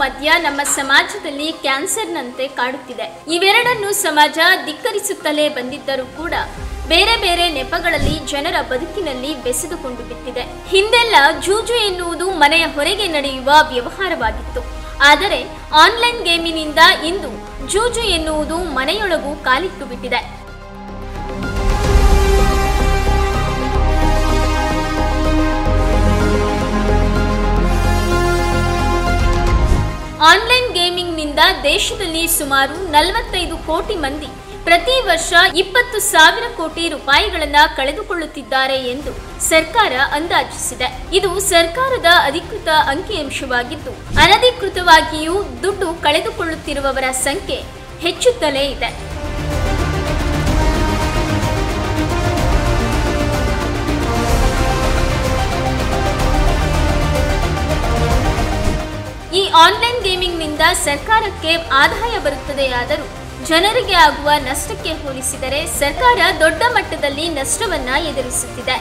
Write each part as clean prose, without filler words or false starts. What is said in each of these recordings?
ಮದ್ಯ ನಮ್ಮ ಸಮಾಜದಲ್ಲಿ ಕ್ಯಾನ್ಸರ್ನಂತೆ ಕಾಡುತ್ತಿದೆ. ಇವೆರಡನ್ನು ಸಮಾಜ ಧಿಕ್ಕರಿಸುತ್ತಲೇ ಬಂದಿದ್ದರೂ ಕೂಡ ಬೇರೆ ಬೇರೆ ನೆಪಗಳಲ್ಲಿ ಜನರ ಬದುಕಿನಲ್ಲಿ ಬೆಸೆದುಕೊಂಡು ಬಿಟ್ಟಿದೆ. ಹಿಂದೆಲ್ಲ ಜೂಜು ಎನ್ನುವುದು ಮನೆಯ ಹೊರಗೆ ನಡೆಯುವ ವ್ಯವಹಾರವಾಗಿತ್ತು. ಆದರೆ ಆನ್ಲೈನ್ ಗೇಮಿನಿಂದ ಇಂದು ಜೂಜು ಎನ್ನುವುದು ಮನೆಯೊಳಗೂ ಕಾಲಿಟ್ಟು ಬಿಟ್ಟಿದೆ. ಆನ್ಲೈನ್ ಗೇಮಿಂಗ್ನಿಂದ ದೇಶದಲ್ಲಿ ಸುಮಾರು 45 ಕೋಟಿ ಮಂದಿ ಪ್ರತಿ ವರ್ಷ 20,000 ಕೋಟಿ ರೂಪಾಯಿಗಳನ್ನು ಕಳೆದುಕೊಳ್ಳುತ್ತಿದ್ದಾರೆ ಎಂದು ಸರ್ಕಾರ ಅಂದಾಜಿಸಿದೆ. ಇದು ಸರ್ಕಾರದ ಅಧಿಕೃತ ಅಂಕಿಅಂಶವಾಗಿದ್ದು, ಅನಧಿಕೃತವಾಗಿಯೂ ದುಡ್ಡು ಕಳೆದುಕೊಳ್ಳುತ್ತಿರುವವರ ಸಂಖ್ಯೆ ಹೆಚ್ಚುತ್ತಲೇ ಇದೆ. ಈ ಆನ್ಲೈನ್ ಗೇಮಿಂಗ್ನಿಂದ ಸರ್ಕಾರಕ್ಕೆ ಆದಾಯ ಬರುತ್ತದೆಯಾದರೂ ಜನರಿಗೆ ಆಗುವ ನಷ್ಟಕ್ಕೆ ಹೋಲಿಸಿದರೆ ಸರ್ಕಾರ ದೊಡ್ಡ ಮಟ್ಟದಲ್ಲಿ ನಷ್ಟವನ್ನ ಎದುರಿಸುತ್ತಿದೆ.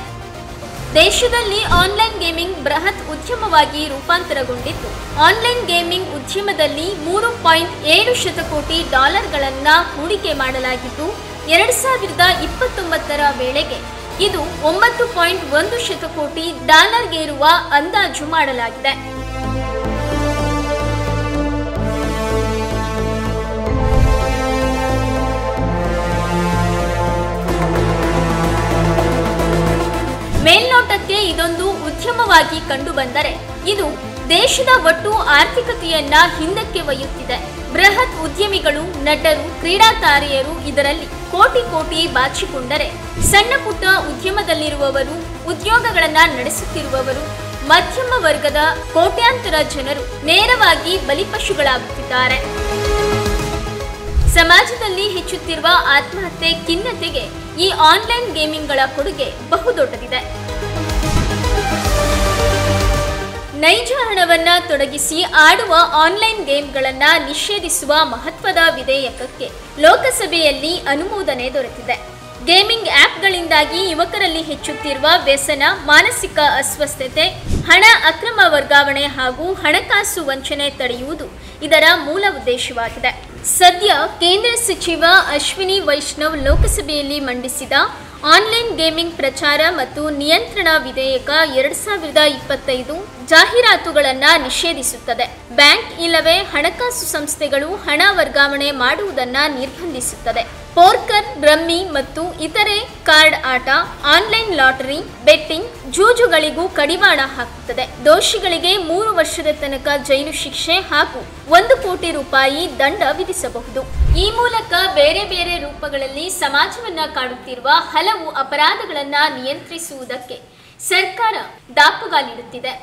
ದೇಶದಲ್ಲಿ ಆನ್ಲೈನ್ ಗೇಮಿಂಗ್ ಬೃಹತ್ ಉದ್ಯಮವಾಗಿ ರೂಪಾಂತರಗೊಂಡಿದ್ದು, ಆನ್ಲೈನ್ ಗೇಮಿಂಗ್ ಉದ್ಯಮದಲ್ಲಿ 3.7 ಶತಕೋಟಿ ಡಾಲರ್ಗಳನ್ನು ಹೂಡಿಕೆ ಮಾಡಲಾಗಿದ್ದು, 2029ರ ವೇಳೆಗೆ ಇದು 9.1 ಶತಕೋಟಿ ಡಾಲರ್ಗೇರುವ ಅಂದಾಜು ಮಾಡಲಾಗಿದೆ. ಮೇಲ್ನೋಟಕ್ಕೆ ಇದೊಂದು ಉದ್ಯಮವಾಗಿ ಕಂಡುಬಂದರೆ ಇದು ದೇಶದ ಒಟ್ಟು ಆರ್ಥಿಕತೆಯನ್ನ ಹಿಂದಕ್ಕೆ ಒಯ್ಯುತ್ತಿದೆ. ಬೃಹತ್ ಉದ್ಯಮಿಗಳು, ನಟರು, ಕ್ರೀಡಾ ತಾರೆಯರು ಇದರಲ್ಲಿ ಕೋಟಿ ಕೋಟಿ ಬಾಚಿಕೊಂಡರೆ, ಸಣ್ಣ ಪುಟ್ಟ ಉದ್ಯಮದಲ್ಲಿರುವವರು, ಉದ್ಯೋಗಗಳನ್ನ ನಡೆಸುತ್ತಿರುವವರು, ಮಧ್ಯಮ ವರ್ಗದ ಕೋಟ್ಯಾಂತರ ಜನರು ನೇರವಾಗಿ ಬಲಿಪಶುಗಳಾಗುತ್ತಿದ್ದಾರೆ. ಸಮಾಜದಲ್ಲಿ ಹೆಚ್ಚುತ್ತಿರುವ ಆತ್ಮಹತ್ಯೆ ಖಿನ್ನತೆಗೆ ಈ ಆನ್ಲೈನ್ ಗೇಮಿಂಗ್ಗಳ ಕೊಡುಗೆ ಬಹುದೊಡ್ಡದಿದೆ. ನೈಜ ಹಣವನ್ನ ತೊಡಗಿಸಿ ಆಡುವ ಆನ್ಲೈನ್ ಗೇಮ್ಗಳನ್ನ ನಿಷೇಧಿಸುವ ಮಹತ್ವದ ವಿಧೇಯಕಕ್ಕೆ ಲೋಕಸಭೆಯಲ್ಲಿ ಅನುಮೋದನೆ ದೊರೆತಿದೆ. ಗೇಮಿಂಗ್ ಆ್ಯಪ್ಗಳಿಂದಾಗಿ ಯುವಕರಲ್ಲಿ ಹೆಚ್ಚುತ್ತಿರುವ ವ್ಯಸನ, ಮಾನಸಿಕ ಅಸ್ವಸ್ಥತೆ, ಹಣ ಅಕ್ರಮ ವರ್ಗಾವಣೆ ಹಾಗೂ ಹಣಕಾಸು ವಂಚನೆ ತಡೆಯುವುದು ಇದರ ಮೂಲ ಉದ್ದೇಶವಾಗಿದೆ. ಸದ್ಯ ಕೇಂದ್ರ ಸಚಿವ ಅಶ್ವಿನಿ ವೈಷ್ಣವ್ ಲೋಕಸಭೆಯಲ್ಲಿ ಮಂಡಿಸಿದ ಆನ್ಲೈನ್ ಗೇಮಿಂಗ್ ಪ್ರಚಾರ ಮತ್ತು ನಿಯಂತ್ರಣ ವಿಧೇಯಕ 2025 ಜಾಹೀರಾತುಗಳನ್ನು ನಿಷೇಧಿಸುತ್ತದೆ. ಬ್ಯಾಂಕ್ ಇಲ್ಲವೇ ಹಣಕಾಸು ಸಂಸ್ಥೆಗಳು ಹಣ ವರ್ಗಾವಣೆ ಮಾಡುವುದನ್ನು ನಿರ್ಬಂಧಿಸುತ್ತದೆ. ಪೋರ್ಕರ್, ರಮ್ಮಿ ಮತ್ತು ಇತರೆ ಕಾರ್ಡ್ ಆಟ, ಆನ್ಲೈನ್ ಲಾಟರಿ, ಬೆಟ್ಟಿಂಗ್, ಜೂಜುಗಳಿಗೂ ಕಡಿವಾಣ ಹಾಕುತ್ತದೆ. ದೋಷಿಗಳಿಗೆ 3 ವರ್ಷದ ತನಕ ಜೈಲು ಶಿಕ್ಷೆ ಹಾಗೂ 1 ಕೋಟಿ ರೂಪಾಯಿ ದಂಡ ವಿಧಿಸಬಹುದು. ಈ ಮೂಲಕ ಬೇರೆ ಬೇರೆ ರೂಪಗಳಲ್ಲಿ ಸಮಾಜವನ್ನ ಕಾಡುತ್ತಿರುವ ಹಲವು ಅಪರಾಧಗಳನ್ನು ನಿಯಂತ್ರಿಸುವುದಕ್ಕೆ ಸರ್ಕಾರ ದಾಪುಗಾಲಿಡುತ್ತಿದೆ.